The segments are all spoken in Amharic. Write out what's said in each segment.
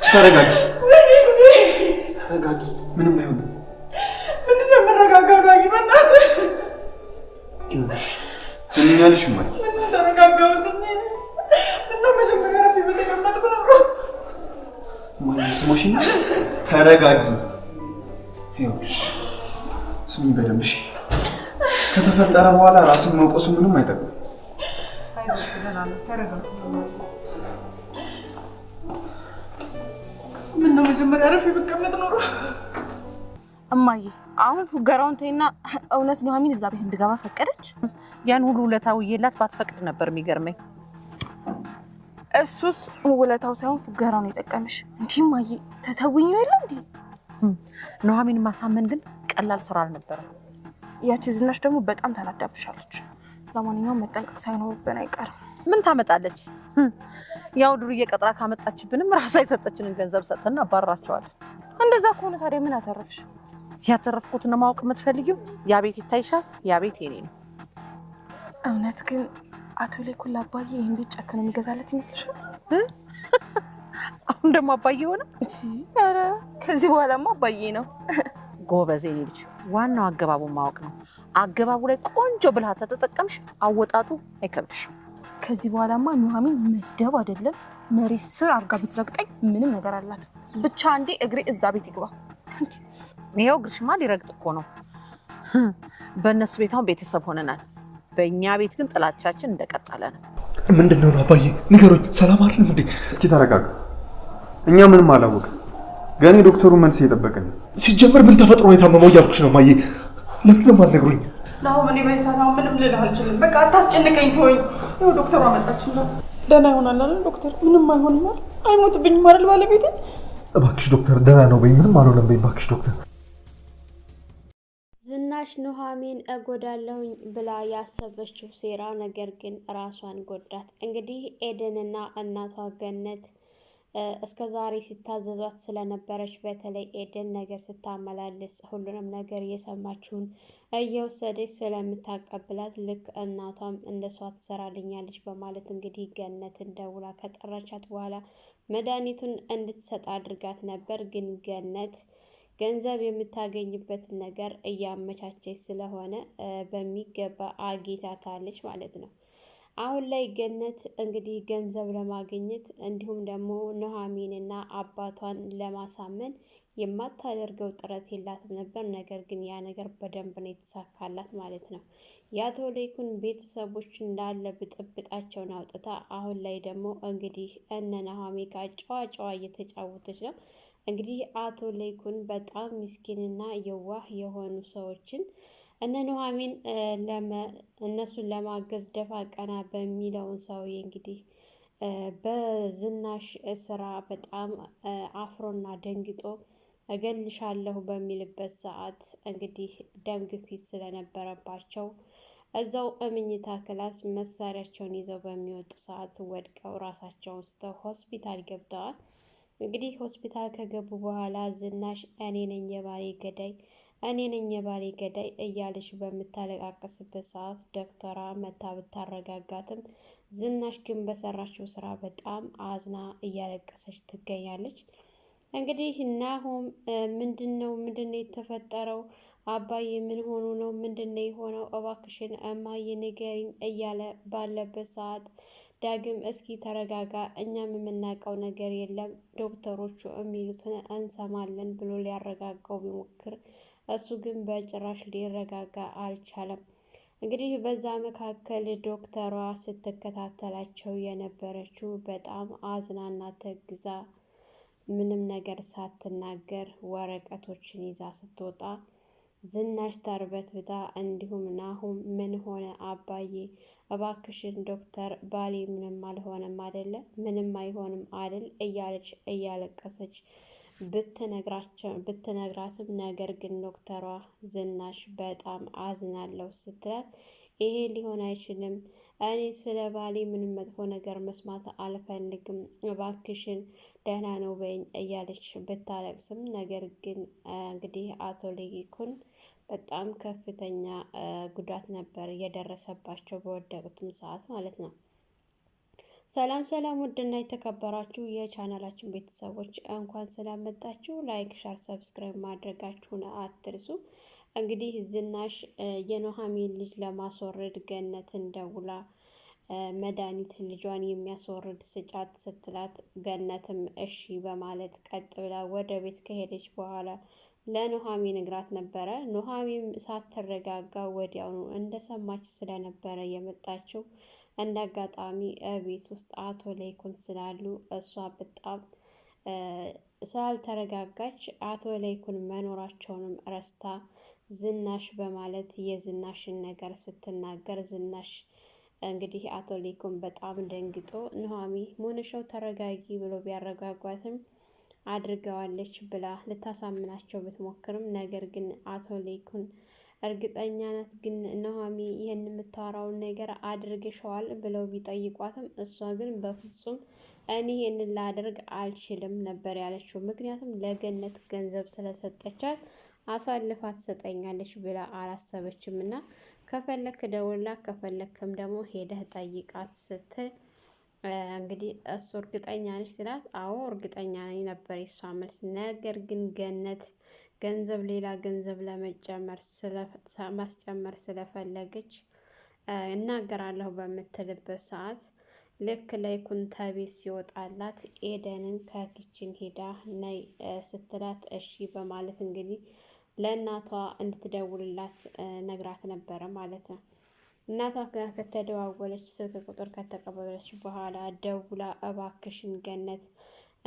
ተረጋጊ ተረጋጊ ምንም አይሆንም ምንድነው መረጋጋው ዳጊ በእናትህ ስሚኛልሽ ማይ ምን ተረጋጋውትኝ እና መጀመሪያ ረፊ በተቀመጥኩ ነው ማይ ስሞሽኝ ተረጋጊ ይኸውልሽ ስሚኝ በደንብ እሺ ከተፈጠረ በኋላ ራስን መውቀሱ ምንም አይጠቅም አይዞህ ለናለ ተረጋጋ ምን ነው መጀመሪያ ረፊ በቀመጥ ኖሮ እማዬ አሁን ፉገራውን ተይና እውነት ኑሐሚን እዛ ቤት እንድገባ ፈቀደች ያን ሁሉ ውለታው ይላት ባትፈቅድ ነበር የሚገርመኝ እሱስ ውለታው ሳይሆን ፉገራውን የጠቀመሽ እንዴ እማዬ ተተውኝ የለ እንዴ ኑሐሚን ማሳመን ግን ቀላል ስራ አልነበረም ያቺ ዝናሽ ደግሞ በጣም ተናዳብሻለች ለማንኛውም መጠንቀቅ ሳይኖርብን አይቀርም ምን ታመጣለች ያው ዱርዬ ቀጥራ ካመጣችብንም ራሷ የሰጠችንን ገንዘብ ሰጥተና አባራቸዋለን እንደዛ ከሆነ ታዲያ ምን አተረፍሽ ያተረፍኩትን ማወቅ የምትፈልጊው ያ ቤት ይታይሻል ያ ቤት የኔ ነው እውነት ግን አቶ ለይኩን አባዬ ይሄን ቤት ጨክኖ የሚገዛለት ይመስልሻል አሁን ደግሞ አባዬ ሆነ ኧረ ከዚህ በኋላማ አባዬ ነው ጎበዝ የኔ ልጅ ዋናው አገባቡን ማወቅ ነው አገባቡ ላይ ቆንጆ ብልሃት ተጠቀምሽ አወጣጡ አይከብድሽም ከዚህ በኋላማ ኑሐሚን መስደብ አይደለም መሬት ስር አርጋ ብትረግጠኝ ምንም ነገር አላት ብቻ አንዴ እግሬ እዛ ቤት ይግባ ይሄው ግርሽማ ሊረግጥ እኮ ነው በእነሱ ቤታውን ቤተሰብ ሆነናል በእኛ ቤት ግን ጥላቻችን እንደቀጠለ ነው ምንድነው አባዬ ንገሩኝ ሰላም አይደለም እንዴ እስኪ ተረጋጋ እኛ ምንም አላወቅም ገና ዶክተሩ መልስ እየጠበቀን ሲጀመር ምን ተፈጥሮ ነው የታመመው እያልኩሽ ነው ማዬ ለምን ነው የማትነግሩኝ ናው እኔ በሰላም ምንም ልልህ አልችልም በቃ አታስጨንቀኝ ተወኝ ይኸው ዶክተሩ አመጣችና ደህና ይሆናል አይደል ዶክተር ምንም አይሆንም አይደል አይሞትብኝም አይደል ባለቤቴ እባክሽ ዶክተር ደህና ነው በይ ምንም አልሆነም በይ እባክሽ ዶክተር ዝናሽ ኑሐሚን እጎዳለሁኝ ብላ ያሰበችው ሴራ ነገር ግን ራሷን ጎዳት እንግዲህ ኤደንና እናቷ ገነት እስከ ዛሬ ሲታዘዟት ስለነበረች በተለይ ኤደን ነገር ስታመላልስ ሁሉንም ነገር እየሰማችውን እየወሰደች ስለምታቀብላት ልክ እናቷም እንደሷ ትሰራልኛለች በማለት እንግዲህ ገነትን ደውላ ከጠራቻት በኋላ መድኃኒቱን እንድትሰጥ አድርጋት ነበር ግን ገነት ገንዘብ የምታገኝበትን ነገር እያመቻቸች ስለሆነ በሚገባ አግኝታታለች ማለት ነው አሁን ላይ ገነት እንግዲህ ገንዘብ ለማግኘት እንዲሁም ደግሞ ኑሐሚንና አባቷን ለማሳመን የማታደርገው ጥረት የላትም ነበር ነገር ግን ያ ነገር በደንብ ነው የተሳካላት ማለት ነው የአቶ ለይኩን ቤተሰቦች እንዳለ ብጥብጣቸውን አውጥታ አሁን ላይ ደግሞ እንግዲህ እነ ኑሐሚን ጋር ጨዋ እየተጫወተች ነው እንግዲህ አቶ ለይኩን በጣም ምስኪንና የዋህ የሆኑ ሰዎችን እነ ኑሐሚን እነሱን ለማገዝ ደፋ ቀና በሚለውን ሰውዬ እንግዲህ በዝናሽ ስራ በጣም አፍሮና ደንግጦ እገልሻለሁ በሚልበት ሰዓት እንግዲህ ደም ግፊት ስለነበረባቸው እዛው እምኝታ ክላስ መሳሪያቸውን ይዘው በሚወጡ ሰዓት ወድቀው ራሳቸውን ስተው ሆስፒታል ገብተዋል እንግዲህ ሆስፒታል ከገቡ በኋላ ዝናሽ እኔ ነኝ የባሌ ገዳይ እያለች በምታለቃቀስበት ሰዓት ዶክተሯ መታ ብታረጋጋትም ዝናሽ ግን በሰራችው ስራ በጣም አዝና እያለቀሰች ትገኛለች እንግዲህ ናሆም ምንድነው የተፈጠረው አባዬ ምን ሆኖ ነው ምንድነው የሆነው እባክሽን እማዬ ንገሪኝ እያለ ባለበት ሰዓት ዳግም እስኪ ተረጋጋ እኛም የምናውቀው ነገር የለም ዶክተሮቹ የሚሉትን እንሰማለን ብሎ ሊያረጋጋው ቢሞክር እሱ ግን በጭራሽ ሊረጋጋ አልቻለም እንግዲህ በዛ መካከል ዶክተሯ ስትከታተላቸው የነበረችው በጣም አዝናና ተግዛ ምንም ነገር ሳትናገር ወረቀቶችን ይዛ ስትወጣ ዝናሽ ተርበትብታ እንዲሁም ናሆም ምን ሆነ አባዬ እባክሽን ዶክተር ባሌ ምንም አልሆነም አይደለ ምንም አይሆንም አይደል እያለች እያለቀሰች ብትነግራትም ነገር ግን ዶክተሯ ዝናሽ በጣም አዝናለሁ ስትላት ይሄ ሊሆን አይችልም እኔ ስለ ባሌ ምንም መጥፎ ነገር መስማት አልፈልግም እባክሽን ደህና ነው በይኝ እያለች ብታለቅስም ነገር ግን እንግዲህ አቶ ለይኩን በጣም ከፍተኛ ጉዳት ነበር የደረሰባቸው በወደቁትም ሰዓት ማለት ነው ሰላም ሰላም፣ ውድና የተከበራችሁ የቻናላችን ቤተሰቦች እንኳን ስላመጣችሁ ላይክ፣ ሻር፣ ሰብስክራይብ ማድረጋችሁን አትርሱ። እንግዲህ ዝናሽ የኑሐሚን ልጅ ለማስወረድ ገነትን ደውላ መድኃኒት ልጇን የሚያስወርድ ስጫት ስትላት ገነትም እሺ በማለት ቀጥ ብላ ወደ ቤት ከሄደች በኋላ ለኑሐሚን ነግራት ነበረ። ኑሐሚን ሳትረጋጋ ወዲያውኑ እንደሰማች ስለነበረ የመጣችው እንደ አጋጣሚ ቤት ውስጥ አቶ ለይኩን ስላሉ እሷ በጣም ስላልተረጋጋች አቶ ለይኩን መኖራቸውንም ረስታ ዝናሽ በማለት የዝናሽን ነገር ስትናገር ዝናሽ እንግዲህ አቶ ለይኩን በጣም ደንግጦ ኑሐሚን ሞነሻው ተረጋጊ ብሎ ቢያረጋጓትም አድርገዋለች ብላ ልታሳምናቸው ብትሞክርም ነገር ግን አቶ ለይኩን እርግጠኛ ናት ግን ኑሐሚን ይህን የምታወራውን ነገር አድርገሽዋል ብለው ቢጠይቋትም እሷ ግን በፍጹም እኔ ይህንን ላደርግ አልችልም ነበር ያለችው። ምክንያቱም ለገነት ገንዘብ ስለሰጠቻት አሳልፋ ትሰጠኛለች ብላ አላሰበችም እና ከፈለክ ደውላ ከፈለክም ደግሞ ሄደህ ጠይቃት ስትል እንግዲህ እሱ እርግጠኛ ነች ስላት አዎ እርግጠኛ ነኝ ነበር የሷ መልስ። ነገር ግን ገነት ገንዘብ ሌላ ገንዘብ ማስጨመር ስለፈለገች እናገራለሁ በምትልበት ሰዓት ልክ ለይኩን ተቤት ሲወጣላት ኤደንን ከኪችን ሄዳ ነይ ስትላት እሺ በማለት እንግዲህ ለእናቷ እንድትደውልላት ነግራት ነበረ ማለት ነው። እናቷ ጋር ከተደዋወለች ስልክ ቁጥር ከተቀበለች በኋላ ደውላ እባክሽን ገነት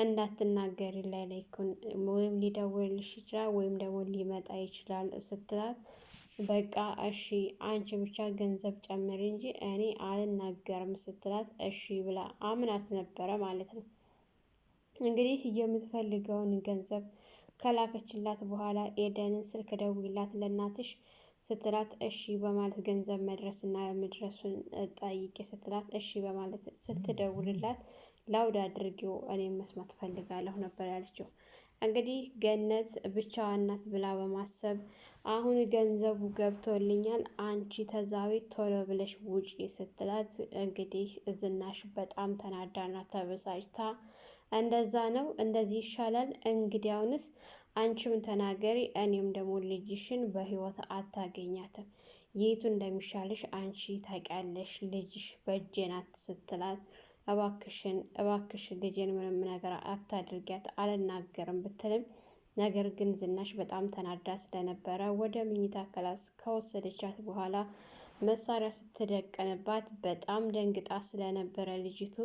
እንዳትናገሪ ለይኩን ወይም ሊደውልልሽ ይችላል ወይም ደግሞ ሊመጣ ይችላል ስትላት በቃ እሺ አንቺ ብቻ ገንዘብ ጨምሪ እንጂ እኔ አልናገርም ስትላት እሺ ብላ አምናት ነበረ ማለት ነው። እንግዲህ የምትፈልገውን ገንዘብ ከላከችላት በኋላ ኤደንን ስልክ ደውይላት ለእናትሽ ስትላት እሺ በማለት ገንዘብ መድረስና መድረሱን ጠይቄ ስትላት እሺ በማለት ስትደውልላት ላውድ አድርጌው እኔም መስማት ፈልጋለሁ ነበር ያለችው። እንግዲህ ገነት ብቻዋን ናት ብላ በማሰብ አሁን ገንዘቡ ገብቶልኛል አንቺ ተዛዊ ቶሎ ብለሽ ውጪ ስትላት እንግዲህ ዝናሽ በጣም ተናዳና ተበሳጭታ እንደዛ ነው እንደዚህ ይሻላል እንግዲያውንስ አንቺም ተናገሪ እኔም ደግሞ ልጅሽን በህይወት አታገኛትም የቱ እንደሚሻልሽ አንቺ ታውቂያለሽ ልጅሽ በእጄ ናት ስትላት እባክሽን ልጄን ምንም ነገር አታድርጊያት አልናገርም ብትልም ነገር ግን ዝናሽ በጣም ተናዳ ስለነበረ ወደ መኝታ ክላስ ከወሰደቻት በኋላ መሳሪያ ስትደቀንባት በጣም ደንግጣ ስለነበረ ልጅቱ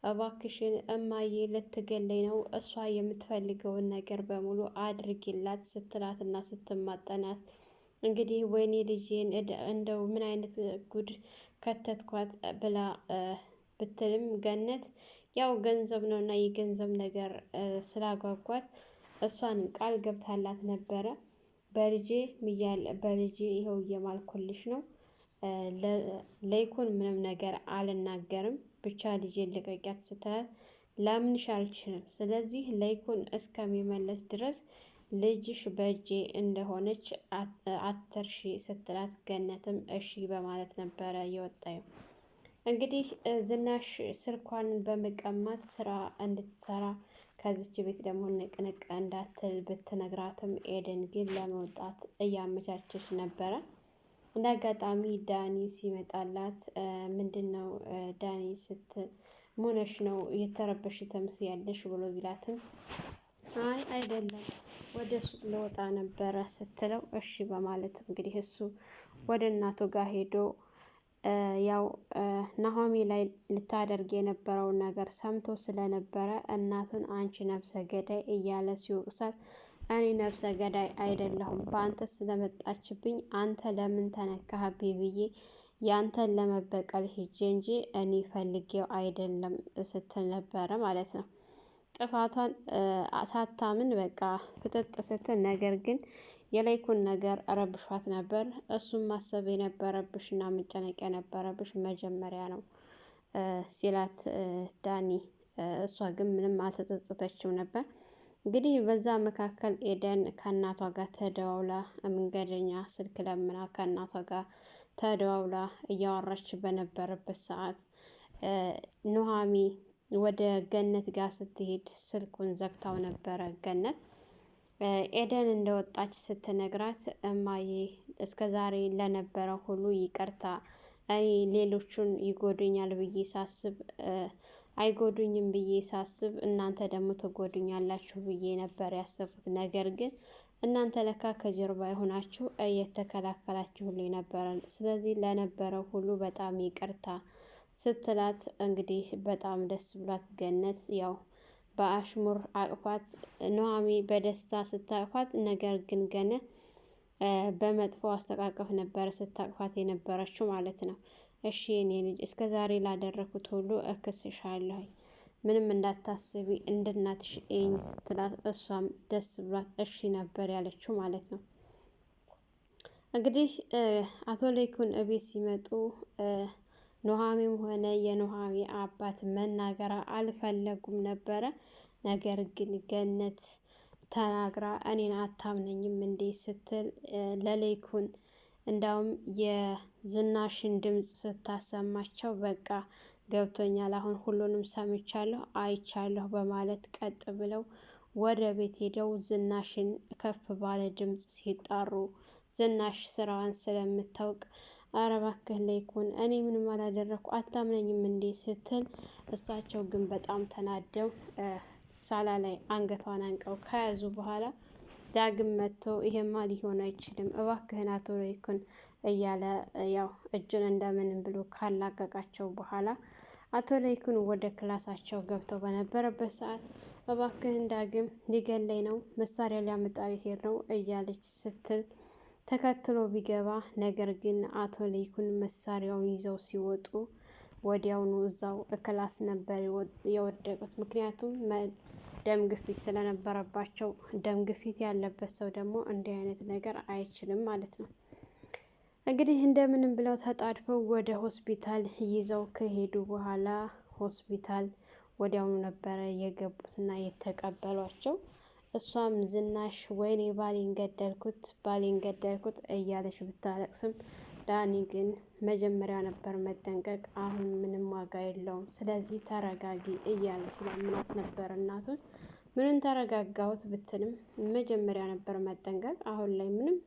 እባክሽን እማዬ ልትገለኝ ነው እሷ የምትፈልገውን ነገር በሙሉ አድርጊላት ስትላትና ስትማጠናት እንግዲህ ወይኔ ልጄን እንደው ምን አይነት ጉድ ከተትኳት ብላ ብትልም ገነት ያው ገንዘብ ነው እና የገንዘብ ነገር ስላጓጓት እሷን ቃል ገብታላት ነበረ። በልጄ ይኸው እየማልኩልሽ ነው ለይኩን ምንም ነገር አልናገርም ብቻ ልጄን ልቀቂያት ስትላት ላምንሽ አልችልም ስለዚህ ለይኩን እስከሚመለስ ድረስ ልጅሽ በእጄ እንደሆነች አትርሺ ስትላት ገነትም እሺ በማለት ነበረ የወጣው። እንግዲህ ዝናሽ ስልኳን በመቀማት ስራ እንድትሰራ ከዚች ቤት ደግሞ ንቅንቅ እንዳትል ብትነግራትም ኤደን ግን ለመውጣት እያመቻቸች ነበረ። እንደ አጋጣሚ ዳኒ ሲመጣላት ምንድን ነው ዳኒ ሞነሽ ነው የተረበሽ ትመስያለሽ ብሎ ቢላትም አይ አይደለም ወደ ሱቅ ልወጣ ነበረ ስትለው እሺ በማለት እንግዲህ እሱ ወደ እናቱ ጋር ሄዶ ያው ኑሐሚን ላይ ልታደርግ የነበረውን ነገር ሰምቶ ስለነበረ እናቱን አንቺ ነፍሰ ገዳይ እያለ ሲወቅሳት እኔ ነፍሰ ገዳይ አይደለሁም በአንተ ስለመጣችብኝ አንተ ለምን ተነካህብኝ ብዬ ያንተን ለመበቀል ሂጄ እንጂ እኔ ፈልጌው አይደለም ስትል ነበረ ማለት ነው። ጥፋቷን ሳታምን በቃ ፍጥጥ ስትል ነገር ግን የለይኩን ነገር ረብሿት ነበር። እሱም ማሰብ የነበረብሽ እና መጨነቅ የነበረብሽ መጀመሪያ ነው ሲላት ዳኒ እሷ ግን ምንም አልተጸጸተችም ነበር። እንግዲህ በዛ መካከል ኤደን ከእናቷ ጋር ተደዋውላ መንገደኛ ስልክ ለምና ከእናቷ ጋር ተደዋውላ እያወራች በነበረበት ሰዓት ኑሃሚ ወደ ገነት ጋር ስትሄድ ስልኩን ዘግታው ነበረ። ገነት ኤደን እንደወጣች ስትነግራት እማዬ እስከ ዛሬ ለነበረው ሁሉ ይቅርታ፣ እኔ ሌሎቹን ይጎዱኛል ብዬ ሳስብ አይጎዱኝም ብዬ ሳስብ እናንተ ደግሞ ትጎዱኛላችሁ ብዬ ነበር ያሰብኩት። ነገር ግን እናንተ ለካ ከጀርባ የሆናችሁ እየተከላከላችሁልኝ ነበረ። ስለዚህ ለነበረው ሁሉ በጣም ይቅርታ ስትላት እንግዲህ በጣም ደስ ብሏት ገነት ያው በአሽሙር አቅፏት ኑሃሚ በደስታ ስታቅፋት፣ ነገር ግን ገነት በመጥፎ አስተቃቀፍ ነበረ ስታቅፋት የነበረችው ማለት ነው። እሺ የኔ ልጅ እስከ ዛሬ ላደረኩት ሁሉ እክስሻለሁ፣ ምንም እንዳታስቢ እንደ እናትሽ እይኝ ስትላት እሷም ደስ ብሏት እሺ ነበር ያለችው ማለት ነው። እንግዲህ አቶ ለይኩን እቤት ሲመጡ ኑሃሚም ሆነ የኑሃሚ አባት መናገር አልፈለጉም ነበረ። ነገር ግን ገነት ተናግራ እኔን አታምነኝም እንዴ ስትል ለለይኩን እንዳውም የዝናሽን ድምፅ ስታሰማቸው በቃ ገብቶኛል፣ አሁን ሁሉንም ሰምቻለሁ አይቻለሁ በማለት ቀጥ ብለው ወደ ቤት ሄደው ዝናሽን ከፍ ባለ ድምፅ ሲጣሩ ዝናሽ ስራዋን ስለምታውቅ ኧረ እባክህ ለይኩን እኔ ምንም አላደረኩ አታምነኝም እንዴ ስትል፣ እሳቸው ግን በጣም ተናደው ሳላ ላይ አንገቷን አንቀው ከያዙ በኋላ ዳግም መጥቶ ይሄማ ሊሆን አይችልም እባክህን አቶ ለይኩን እያለ ያው እጁን እንደምንም ብሎ ካላቀቃቸው በኋላ አቶ ለይኩን ወደ ክላሳቸው ገብተው በነበረበት ሰዓት እባክህን ዳግም ሊገለኝ ነው፣ መሳሪያ ሊያመጣ ሊሄድ ነው እያለች ስትል ተከትሎ ቢገባ፣ ነገር ግን አቶ ለይኩን መሳሪያውን ይዘው ሲወጡ ወዲያውኑ እዛው ክላስ ነበር የወደቁት። ምክንያቱም ደም ግፊት ስለነበረባቸው፣ ደም ግፊት ያለበት ሰው ደግሞ እንዲህ አይነት ነገር አይችልም ማለት ነው። እንግዲህ እንደምንም ብለው ተጣድፈው ወደ ሆስፒታል ይዘው ከሄዱ በኋላ ሆስፒታል ወዲያውኑ ነበረ የገቡትና የተቀበሏቸው። እሷም ዝናሽ ወይኔ ባሌን ገደልኩት እያለች ብታለቅስም፣ ዳኒ ግን መጀመሪያ ነበር መጠንቀቅ፣ አሁን ምንም ዋጋ የለውም፣ ስለዚህ ተረጋጊ እያለ ስለምናት ነበር እናቱን። ምንም ተረጋጋሁት ብትልም መጀመሪያ ነበር መጠንቀቅ፣ አሁን ላይ ምንም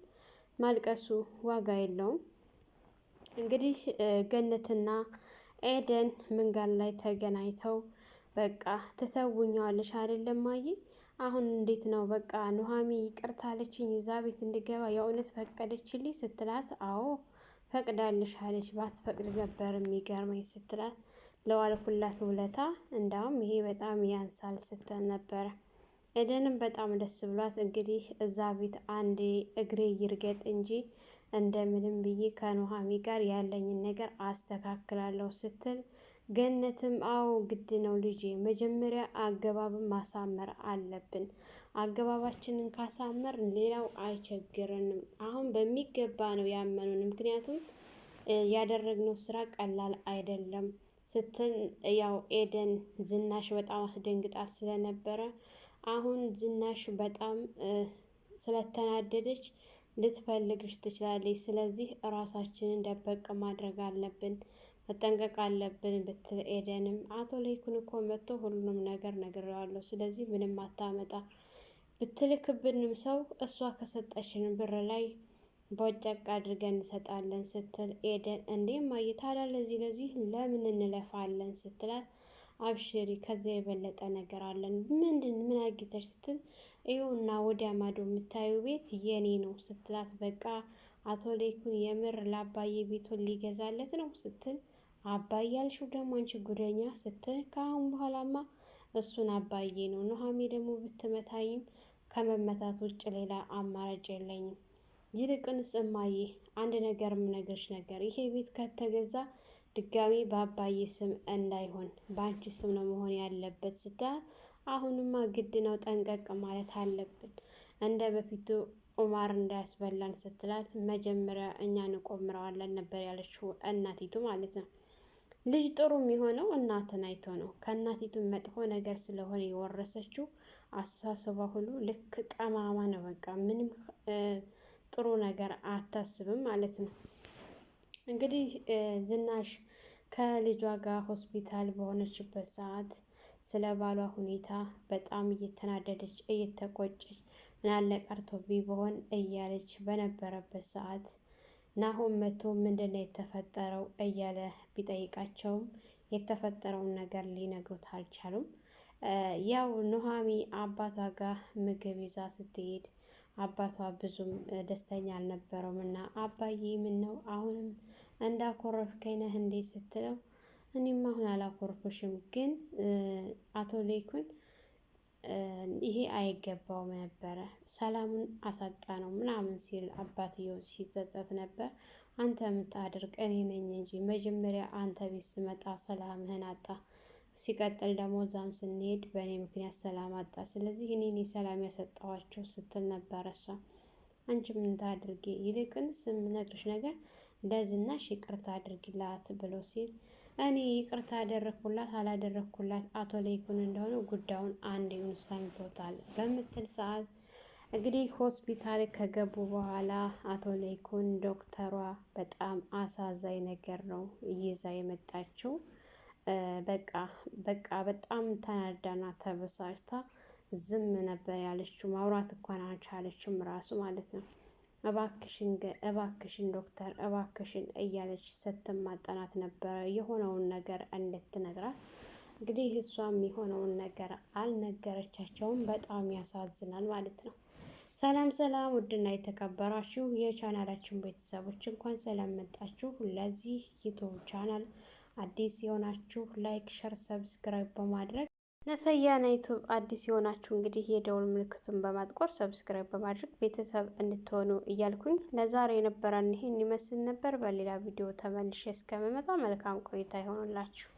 ማልቀሱ ዋጋ የለውም። እንግዲህ ገነትና ኤደን መንገድ ላይ ተገናኝተው በቃ ትተውኛለሽ አይደለም ማዬ፣ አሁን እንዴት ነው በቃ ኑሃሚ ይቅርታ አለችኝ እዛ ቤት እንድገባ የእውነት ፈቀደችልኝ ስትላት፣ አዎ ፈቅዳልሽ አለች፣ ባትፈቅድ ነበር የሚገርመኝ ስትላት፣ ለዋልኩላት ውለታ እንዳውም ይሄ በጣም ያንሳል ስትል ነበረ። ኤደንም በጣም ደስ ብሏት እንግዲህ እዛ ቤት አንዴ እግሬ ይርገጥ እንጂ እንደምንም ብዬ ከኑሃሚ ጋር ያለኝን ነገር አስተካክላለሁ ስትል፣ ገነትም አዎ ግድ ነው ልጄ፣ መጀመሪያ አገባብን ማሳመር አለብን፣ አገባባችንን ካሳመር ሌላው አይቸግረንም፣ አሁን በሚገባ ነው ያመኑን፣ ምክንያቱም ያደረግነው ስራ ቀላል አይደለም ስትል፣ ያው ኤደን ዝናሽ በጣም አስደንግጣት ስለነበረ አሁን ዝናሽ በጣም ስለተናደደች ልትፈልግሽ ትችላለች፣ ስለዚህ እራሳችንን ደበቅ ማድረግ አለብን፣ መጠንቀቅ አለብን ብትል፣ ኤደንም አቶ ለይኩን እኮ መጥቶ ሁሉንም ነገር ነግሬዋለሁ፣ ስለዚህ ምንም አታመጣ፣ ብትልክብንም ሰው እሷ ከሰጠችን ብር ላይ በጨቅ አድርገን እንሰጣለን ስትል፣ ኤደን እንዴ እማዬ ታዲያ ለዚህ ለምን እንለፋለን ስትላት፣ አብሽሪ ከዚያ የበለጠ ነገር አለን። ምን አግኝተሽ ስትል፣ ይኸውና ወዲያ ማዶ የምታዩ ቤት የኔ ነው ስትላት፣ በቃ አቶ ለይኩን የምር ለአባዬ ቤቱን ሊገዛለት ነው ስትል፣ አባዬ ያልሽው ደግሞ አንቺ ጉደኛ ስትል፣ ከአሁን በኋላማ እሱን አባዬ ነው፣ ኑሃሚ ደግሞ ብትመታኝም ከመመታት ውጭ ሌላ አማራጭ የለኝም። ይልቅንስ እማዬ አንድ ነገር የምነግርሽ ነገር፣ ይሄ ቤት ከተገዛ ድጋሚ በአባዬ ስም እንዳይሆን በአንቺ ስም ነው መሆን ያለበት ስትላት፣ አሁንማ ግድ ነው ጠንቀቅ ማለት አለብን፣ እንደ በፊቱ ኡማር እንዳያስበላን ስትላት፣ መጀመሪያ እኛ እንቆምረዋለን ነበር ያለችው እናቲቱ ማለት ነው። ልጅ ጥሩ የሚሆነው እናትን አይቶ ነው። ከእናቲቱ መጥፎ ነገር ስለሆነ የወረሰችው አስተሳሰቧ ሁሉ ልክ ጠማማ ነው። በቃ ምንም ጥሩ ነገር አታስብም ማለት ነው። እንግዲህ ዝናሽ ከልጇ ጋር ሆስፒታል በሆነችበት ሰዓት ስለ ባሏ ሁኔታ በጣም እየተናደደች እየተቆጨች ምናለ ቀርቶብኝ በሆን እያለች በነበረበት ሰዓት ናሆም መቶ ምንድነው የተፈጠረው እያለ ቢጠይቃቸውም የተፈጠረውን ነገር ሊነግሩት አልቻሉም። ያው ኑሃሚ አባቷ ጋር ምግብ ይዛ ስትሄድ አባቷ ብዙም ደስተኛ አልነበረውም እና አባዬ ምን ነው አሁንም እንዳኮረፍከኝ ነህ እንዴ ስትለው እኔም አሁን አላኮርፍሽም፣ ግን አቶ ሌኩን ይሄ አይገባውም ነበረ፣ ሰላሙን አሳጣ ነው ምናምን ሲል አባትየው ሲጸጸት ነበር። አንተ የምታደርግ እኔ ነኝ እንጂ መጀመሪያ አንተ ቤት ስመጣ ሰላምህን አጣ፣ ሲቀጥል ደግሞ እዛም ስንሄድ በእኔ ምክንያት ሰላም አጣ፣ ስለዚህ እኔ ሰላም ያሰጠኋቸው ስትል ነበር እሷ። አንቺ ምን ታድርጊ፣ ይልቅንስ የምነግርሽ ነገር ለዝናሽ ይቅርታ አድርጊላት ብሎ ሲል እኔ ይቅርታ አደረግኩላት አላደረግኩላት አቶ ሌይኩን እንደሆነ ጉዳዩን አንዴውን ሰምቶታል በምትል ሰዓት እንግዲህ ሆስፒታል ከገቡ በኋላ አቶ ሌይኩን ዶክተሯ በጣም አሳዛኝ ነገር ነው ይዛ የመጣችው። በቃ በጣም ተናዳና ተበሳጭታ ዝም ነበር ያለችው። ማውራት እንኳን አልቻለችም ራሱ ማለት ነው። እባክሽን ዶክተር እባክሽን እያለች ስትማጠናት ነበረ የሆነውን ነገር እንድትነግራት። እንግዲህ እሷም የሆነውን ነገር አልነገረቻቸውም። በጣም ያሳዝናል ማለት ነው። ሰላም ሰላም፣ ውድና የተከበራችሁ የቻናላችን ቤተሰቦች እንኳን ሰላም መጣችሁ። ለዚህ ዩቱብ ቻናል አዲስ የሆናችሁ ላይክ፣ ሸር፣ ሰብስክራይብ በማድረግ ለሰያና ዩቱብ አዲስ የሆናችሁ እንግዲህ የደውል ምልክቱን በማጥቆር ሰብስክራይብ በማድረግ ቤተሰብ እንድትሆኑ እያልኩኝ ለዛሬ የነበረን ይህን ይመስል ነበር። በሌላ ቪዲዮ ተመልሼ እስከምመጣ መልካም ቆይታ ይሆንላችሁ።